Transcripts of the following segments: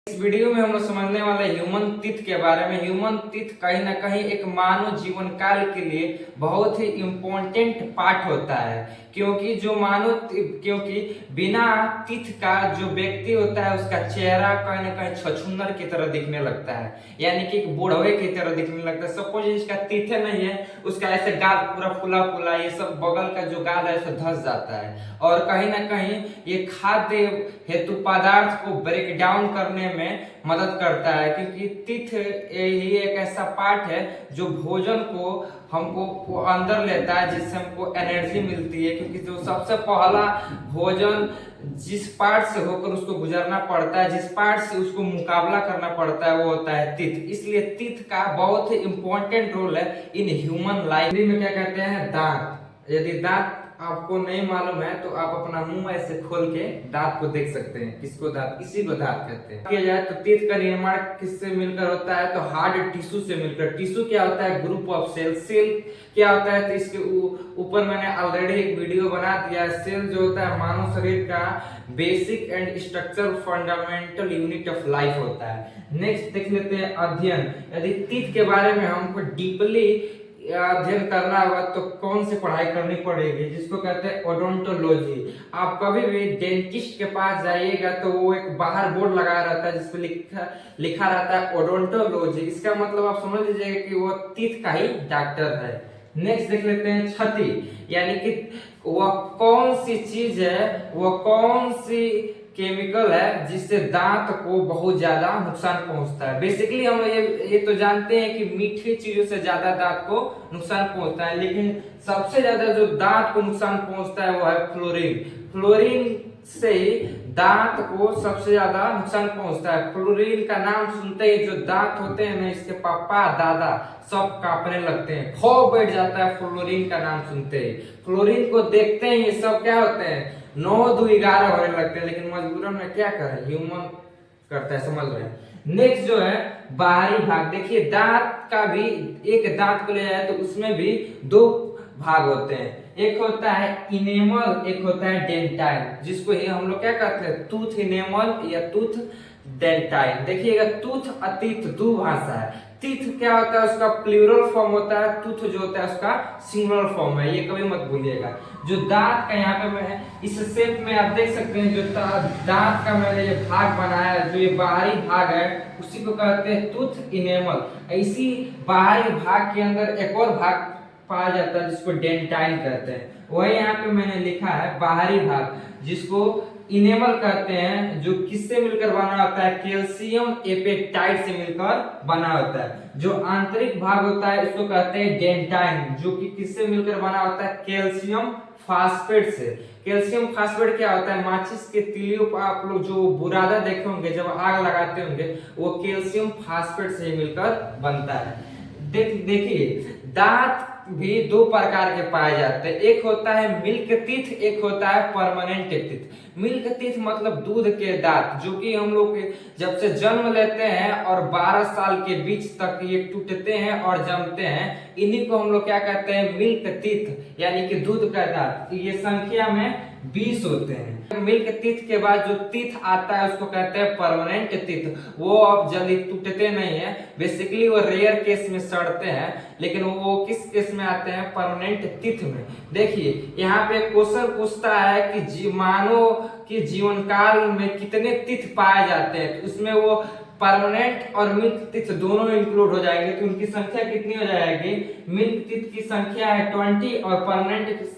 इस वीडियो में हम लोग समझने वाले ह्यूमन टीथ के बारे में। ह्यूमन टीथ कहीं ना कहीं एक मानव जीवन काल के लिए बहुत ही इम्पोर्टेंट पार्ट होता है, क्योंकि बिना टीथ का जो व्यक्ति होता है उसका चेहरा कहीं ना कहीं छछूंदर की तरह दिखने लगता है, यानी कि एक बुढ़वे की तरह दिखने लगता है। सपोज इसका टीथ नहीं है, उसका ऐसे गाल पूरा फुला फुला, ये सब बगल का जो गाल है ऐसे धस जाता है। और कहीं ना कहीं ये खाद्य हेतु पदार्थ को ब्रेक डाउन करने में मदद करता है, क्योंकि टीथ ही एक ऐसा पार्ट है जो भोजन को हमको अंदर लेता है, जिससे हमको एनर्जी मिलती है। क्योंकि जो सबसे पहला भोजन जिस पार्ट से होकर उसको गुजरना पड़ता है, जिस पार्ट से उसको मुकाबला करना पड़ता है, वो होता है टीथ। इसलिए टीथ का बहुत ही इंपॉर्टेंट रोल है इन ह्यूमन लाइफ में। क्या कहते हैं? दांत। यदि दांत आपको नहीं मालूम है तो आप अपना मुंह ऐसे खोल के दांत को देख सकते हैं। किसको दांत? इसी को दांत कहते हैं। किया जाए तो टीथ का निर्माण किससे मिलकर होता है? तो हार्ड टिश्यू से मिलकर। टिश्यू क्या होता है? Group of cell. सेल क्या होता है? तो इसके ऊपर मैंने ऑलरेडी एक वीडियो बना दिया है। सेल जो होता है मानव शरीर का basic and structure fundamental unit of life होता है। नेक्स्ट देख लेते हैं अध्ययन। यदि टीथ के बारे में हमको डीपली अध्ययन करना होगा तो कौन सी पढ़ाई करनी पड़ेगी? जिसको कहते हैं ओडोंटोलॉजी। आप कभी भी डेंटिस्ट के पास जाइएगा तो वो एक बाहर बोर्ड लगाया रहता है जिसपे लिखा रहता है ओडोंटोलॉजी। इसका मतलब आप समझ लीजिएगा कि वो टीथ का ही डॉक्टर है। नेक्स्ट देख लेते हैं क्षति, यानी कि वह कौन सी चीज है, वह कौन सी केमिकल है जिससे दांत को बहुत ज्यादा नुकसान पहुंचता है। बेसिकली हम ये तो जानते हैं कि मीठी चीजों से ज्यादा दांत को नुकसान पहुंचता है, लेकिन सबसे ज्यादा जो दांत को नुकसान पहुंचता है वो है फ्लोरीन। फ्लोरीन से दांत को सबसे ज्यादा नुकसान पहुंचता है। फ्लोरीन का नाम सुनते ही जो दांत होते हैं ना, इसके पापा दादा सब कांपने लगते हैं, खौफ बैठ जाता है फ्लोरीन का नाम सुनते ही। फ्लोरीन को देखते ही ये सब क्या होते हैं? 9 2 11 होने लगते हैं, लेकिन मजबूरन में क्या करें, ह्यूमन करता है, समझ रहे हैं। नेक्स्ट जो है बाहरी भाग। देखिए दांत का भी, एक दांत को ले जाए तो उसमें भी 2 भाग होते हैं। एक होता है इनेमल, एक होता है डेंटाइल, जिसको ही हम लोग क्या कहते हैं? टूथ इनेमल या टूथ डेंटाइल। देखिएगा टूथ अतीत दो भाषा है। टीथ क्या होता है? उसका प्लूरल फॉर्म होता है। टूथ जो होता है उसका सिंगुलर फॉर्म है, ये कभी मत भूलिएगा। जो दांत का यहाँ पे मैं इस शेप में आप देख सकते हैं, जो दांत का मैंने ये भाग बनाया है, जो ये बाहरी भाग है उसी को कहते हैं टूथ इनेमल। इसी बाहरी भाग के अंदर एक और भाग पाया जाता है जिसको डेंटाइल कहते हैं। वही यहाँ पे मैंने लिखा है बाहरी भाग, जिसको इनेमल कहते हैं, जो किससे मिलकर बना होता है? कैल्शियम एपेटाइट से मिलकर बना होता है। जो आंतरिक भाग होता है उसको कहते हैं डेंटाइन, जो कि किससे मिलकर बना होता है? कैल्शियम फास्फेट से। कैल्शियम फास्फेट क्या होता है? माचिस के तीलियों पर आप लोग जो बुरादा देखे होंगे जब आग लगाते होंगे, वो कैल्शियम फास्फेट से मिलकर बनता है। देखिए दांत भी 2 प्रकार के पाए जाते हैं। एक होता है मिल्क टीथ, एक होता है परमानेंट टीथ। मिल्क टीथ मतलब दूध के दांत, जो कि हम लोग जब से जन्म लेते हैं और 12 साल के बीच तक ये टूटते हैं और जमते हैं, इन्हीं को हम लोग क्या कहते हैं? मिल्क टीथ, यानी कि दूध का दांत। ये संख्या में 20 होते हैं। मिल्क टीथ के बाद जो टीथ आता है उसको कहते हैं परमानेंट टीथ। वो अब जल्दी टूटते नहीं है, बेसिकली वो रेयर केस में सड़ते हैं, लेकिन वो किस केस में आते हैं? परमानेंट टीथ में। देखिए यहाँ पे क्वेश्चन पूछता है कि मानव के जीवन काल में कितने टीथ पाए जाते हैं, तो उसमें वो परमानेंट और मिल्क टीथ दोनों इंक्लूड हो जाएंगे। तो उनकी संख्या कितनी हो जाएगी? मिल्क टीथ की संख्या है 20 और परमानेंट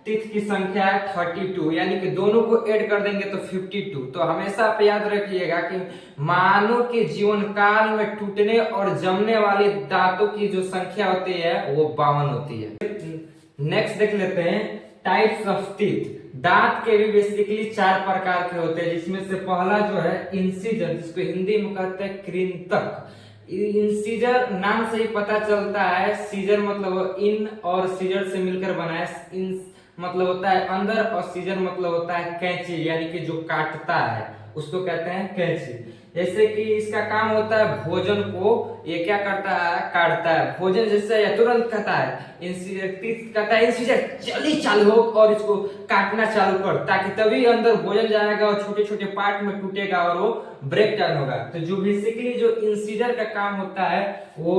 टीथ की संख्या है 32, यानी कि दोनों को ऐड कर देंगे तो 52। तो हमेशा आप याद रखिएगा कि मानव के जीवन काल में टूटने और जमने वाले दांतों की जो संख्या होती है वो 52 होती है। नेक्स्ट देख लेते हैं टाइप्स ऑफ टीथ। दांत के भी बेसिकली 4 प्रकार के होते हैं, जिसमें से पहला जो है इंसिजर, जिसको हिंदी में कहते हैं कृंतक। इंसिजर नाम से ही पता चलता है, सीजर मतलब इन और सीजर से मिलकर बना है। मतलब होता है अंदर और सीजर मतलब होता है कैंची, यानी कि जो काटता है उसको कहते हैं कैंची। जैसे कि इसका काम होता है भोजन को ये क्या करता है? काटता है। भोजन जैसे या तुरंत खाता है, कहता है इंसिजर जल्दी चालू हो और इसको काटना चालू कर, ताकि तभी अंदर भोजन जाएगा और छोटे छोटे पार्ट में टूटेगा और वो ब्रेक डाउन होगा। तो जो बेसिकली जो इंसीजर का काम होता है वो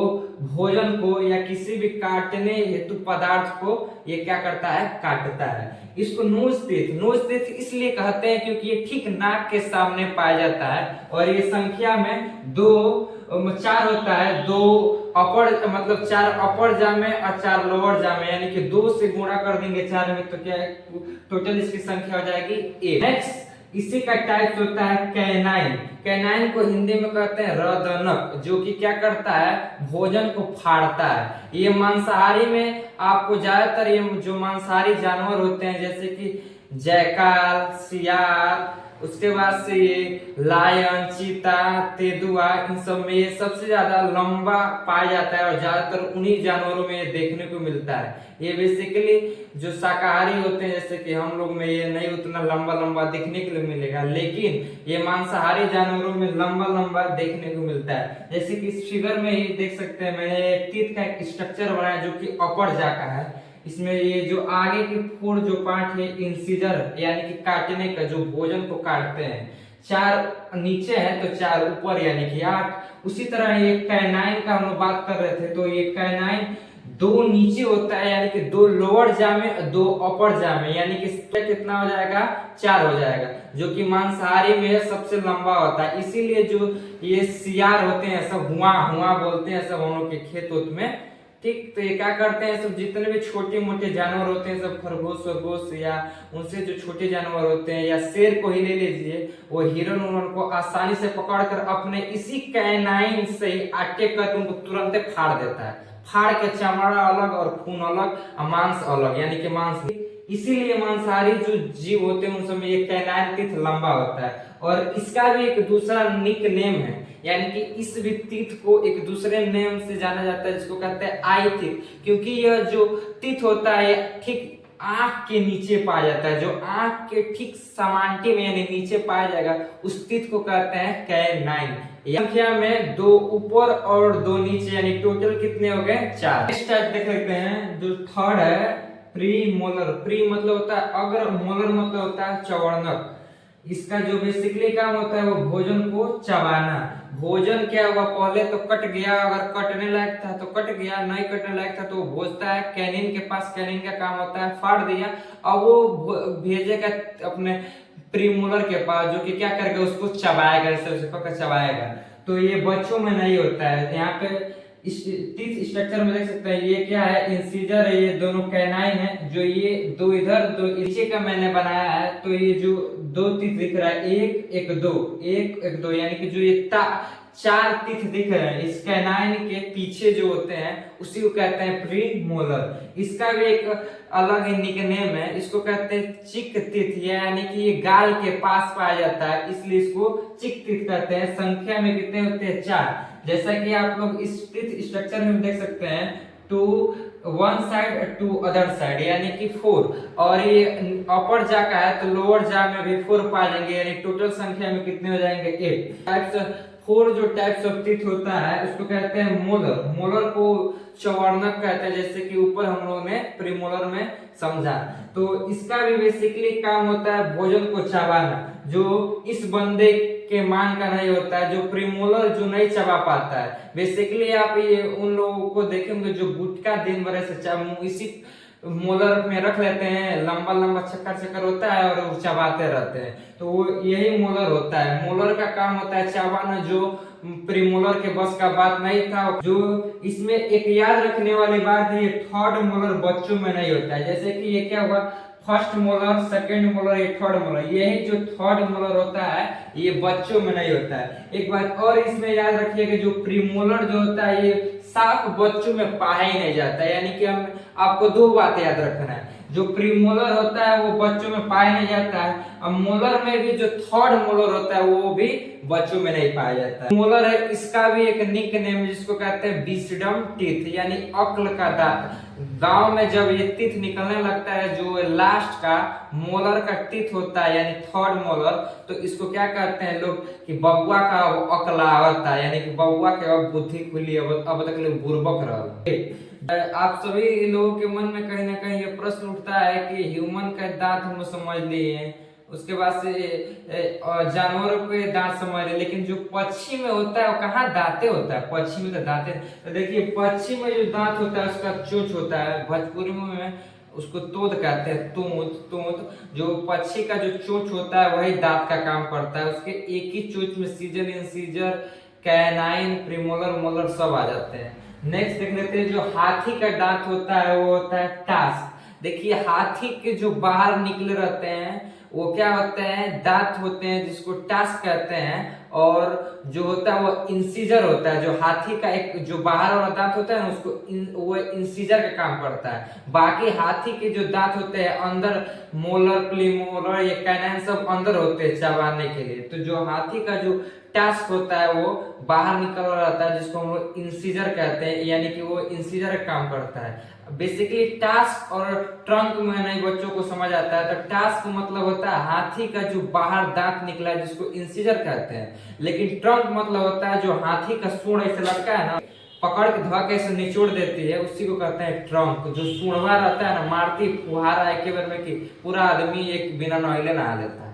भोजन को या किसी भी काटने हेतु पदार्थ को ये क्या करता है, काटता है। इसको नोज टीथ इसलिए कहते हैं क्योंकि ये ठीक नाक के सामने पाया जाता है और ये संख्या में चार होता है। दो अपर मतलब 4 अपर जामे और 4 लोअर जामे, यानी कि 2 से गुणा कर देंगे 4 में तो क्या है, टोटल इसकी संख्या हो जाएगी 1। नेक्स्ट इसी का टाइप होता है कैनाइन। कैनाइन को हिंदी में कहते हैं रदनक, जो कि क्या करता है, भोजन को फाड़ता है। ये मांसाहारी में आपको ज्यादातर ये जो मांसाहारी जानवर होते हैं जैसे कि जैकाल, सियार, उसके बाद से ये लायन, चीता, तेंदुआ, इन सब में ये सबसे ज्यादा लंबा पाया जाता है और ज्यादातर उन्हीं जानवरों में ये देखने को मिलता है। ये बेसिकली जो शाकाहारी होते हैं जैसे कि हम लोग में ये नहीं उतना लंबा लंबा देखने के लिए मिलेगा, लेकिन ये मांसाहारी जानवरों में लंबा लंबा देखने को मिलता है। जैसे कि इस फिगर में ही देख सकते हैं, मैंने टीथ का एक स्ट्रक्चर बनाया जो कि अपर जा का है। इसमें ये जो आगे के 4 जो पार्ट है इंसिजर यानी कि काटने का, जो भोजन को काटते हैं, 4 नीचे है तो 4 ऊपर यानी कि 8। उसी तरह ये कैनाइन का हम लोग बात कर रहे थे, तो ये कैनाइन 2 नीचे होता है यानी कि 2 लोअर जामे 2 अपर जामे, यानी कि कितना हो जाएगा, 4 हो जाएगा, जो कि मांसाहारी में सबसे लंबा होता है। इसीलिए जो ये सियार होते हैं सब हुआ हुआ बोलते हैं सब हम लोग के खेत उत में, ठीक। तो ये क्या करते हैं, सब जितने भी छोटे मोटे जानवर होते हैं सब खरगोश वरगोश या उनसे जो छोटे जानवर होते हैं या शेर को ही ले लीजिए, वो हिरन उरन को आसानी से पकड़कर अपने इसी कैनाइन से ही अटैक करके उनको तुरंत फाड़ देता है। फाड़ के चमड़ा अलग और खून अलग और मांस अलग, यानी कि मांस। इसीलिए मांसाहारी जो जीव होते हैं उन सब में ये कैनाइन टीथ लंबा होता है। और इसका भी एक दूसरा निक नेम है, यानी कि इस भी टीथ को एक दूसरे नेम से जाना जाता है जिसको कहते हैं आई टीथ, क्योंकि यह जो टीथ होता है ठीक आंख के नीचे पाया जाता है। जो आंख के ठीक समांटी में यानी नीचे पाया जाएगा उस टीथ को कहते हैं कैनाइन। संख्या में 2 ऊपर और 2 नीचे, यानी टोटल कितने हो गए, 4। नेक्स्ट टाइप देख लेते हैं, जो थर्ड है प्री मोलर। प्री मतलब होता है अग्र, मोलर मतलब होता है चौड़नक। इसका जो बेसिकली काम होता है वो भोजन को चबाना। भोजन क्या हुआ, पहले तो कट गया, अगर कटने लायक था तो कट गया, नहीं कटने लायक था तो वो भोजता है कैनिन के पास। कैनिन का काम होता है फाड़ दिया, अब वो भेजेगा अपने प्रीमोलर के पास, जो कि क्या करेगा, उसको चबाएगा, जैसे पकड़ चबाएगा। तो ये बच्चों में नहीं होता है। यहाँ पे इस टीथ स्ट्रक्चर में देख सकते हैं, ये क्या है, इंसीजर है, ये दोनों कैनाइन है, जो ये 2 इधर 2 नीचे का मैंने बनाया है। तो ये जो 2 टीथ दिख रहा है, 1 1 2 1 1 2, यानी कि जो ये 4 टीथ दिख रहे हैं इस कैनाइन के पीछे जो होते हैं उसी को कहते हैं प्रीमोलर। इसका भी एक अलग ही निकनेम है, इसको कहते हैं चिक टीथ, यानी कि ये गाल के पास पाया जाता है, इसलिए इसको चिक टीथ कहते हैं। संख्या में कितने होते हैं, 4। जैसा कि आप लोग इस टीथ स्ट्रक्चर में देख सकते हैं, 2 वन साइड 2 अदर साइड, यानी कि 4। और ये अपर जा का है तो लोअर जा में भी 4 पा जाएंगे, यानी टोटल संख्या में कितने हो जाएंगे, 8 टाइप्स। 4 जो टाइप्स ऑफ टीथ होता है उसको कहते हैं मोलर। मोलर को चौवर्णक कहते हैं, जैसे कि ऊपर हम लोगों ने प्रीमोलर में समझा। तो इसका भी बेसिकली काम होता है भोजन को चबाना, जो इस बंदे के मान का नहीं होता है, जो प्रीमोलर जो नहीं चबा पाता है। बेसिकली आप ये उन लोगों को देखेंगे जो गुटखा दिन भर से इसी मोलर में रख लेते हैं, लंबा लंबा चक्कर चक्कर होता है और वो चबाते रहते हैं, तो वो यही मोलर होता है। मोलर का काम होता है चबाना, जो प्रीमोलर के बस का बात नहीं था। जो इसमें एक याद रखने वाली बात है, ये थर्ड मोलर बच्चों में नहीं होता है। जैसे कि ये क्या हुआ, फर्स्ट मोलर, सेकंड मोलर, ये थर्ड मोलर, यही जो थर्ड मोलर होता है ये बच्चों में नहीं होता है। एक बात और इसमें याद रखिएगा, जो प्रीमोलर जो होता है ये साफ बच्चों में पाया ही नहीं जाता है। यानी कि हम आपको 2 बात याद रखना है, जो प्रीमोलर होता है वो बच्चों में पाया नहीं जाता है, और मोलर में भी जो थर्ड मोलर होता है वो भी बच्चों में नहीं पाया जाता है। मोलर है, इसका भी एक निक नेम है जिसको कहते हैं विजडम टीथ, यानी अक्ल का दांत। गांव में जब ये टीथ निकलने लगता है, जो लास्ट का मोलर का टीथ होता है यानी थर्ड मोलर, तो इसको क्या कहते हैं लोग कि बबुआ का अकला होता है, यानी कि बबुआ के अब बुद्धि खुली, अब तक लोग बुर्बक रहा। आप सभी लोगों के मन में कहीं ना कहीं ये प्रश्न उठता है कि ह्यूमन का दांत हम समझ लिए हैं, उसके बाद से जानवरों के दांत समझ रहे, लेकिन जो पक्षी में होता है वो कहाँ दांते होता है, पक्षी में तो दांते। तो देखिए पक्षी में जो दांत होता है उसका चोंच होता है, भोजपुरी में उसको तोद कहते हैं, तोद तोद। जो पक्षी का जो चोंच होता है वही दांत का काम करता है। उसके एक ही चोंच में सीजर, इंसीजर, कैनाइन, प्रीमोलर, मोलर सब आ जाते हैं। नेक्स्ट देख लेते हैं, जो हाथी का दांत होता है वो होता है टास्क। देखिए हाथी के जो बाहर निकले रहते हैं वो क्या होते हैं, दांत होते हैं जिसको टास्क कहते हैं। और जो होता है वो इंसीजर होता है, जो हाथी का एक जो बाहर वाला दांत होता है ना उसको वो इंसीजर का काम करता है। बाकी हाथी के जो दांत होते हैं अंदर, मोलर, प्रीमोलर, ये कैनाइन सब अंदर होते हैं चबाने के लिए। तो जो हाथी का जो टास्क होता है वो बाहर निकल रहा रहता है जिसको हम लोग इंसीजर कहते हैं, यानी कि वो इंसीजर का काम करता है। बेसिकली टास्क और ट्रंक में नहीं बच्चों को समझ आता है। तो टास्क मतलब होता है हाथी का जो बाहर दांत निकला है जिसको इंसीजर कहते हैं, लेकिन ट्रंक मतलब होता है जो हाथी का सूंड ऐसे लटका है ना, पकड़ के धोके ऐसे निचोड़ देती है, उसी को कहते हैं ट्रंक। जो सूंडवा रहता है ना, मारती फुहारा एक बार में कि पूरा आदमी एक बिना नहले नहा लेता है।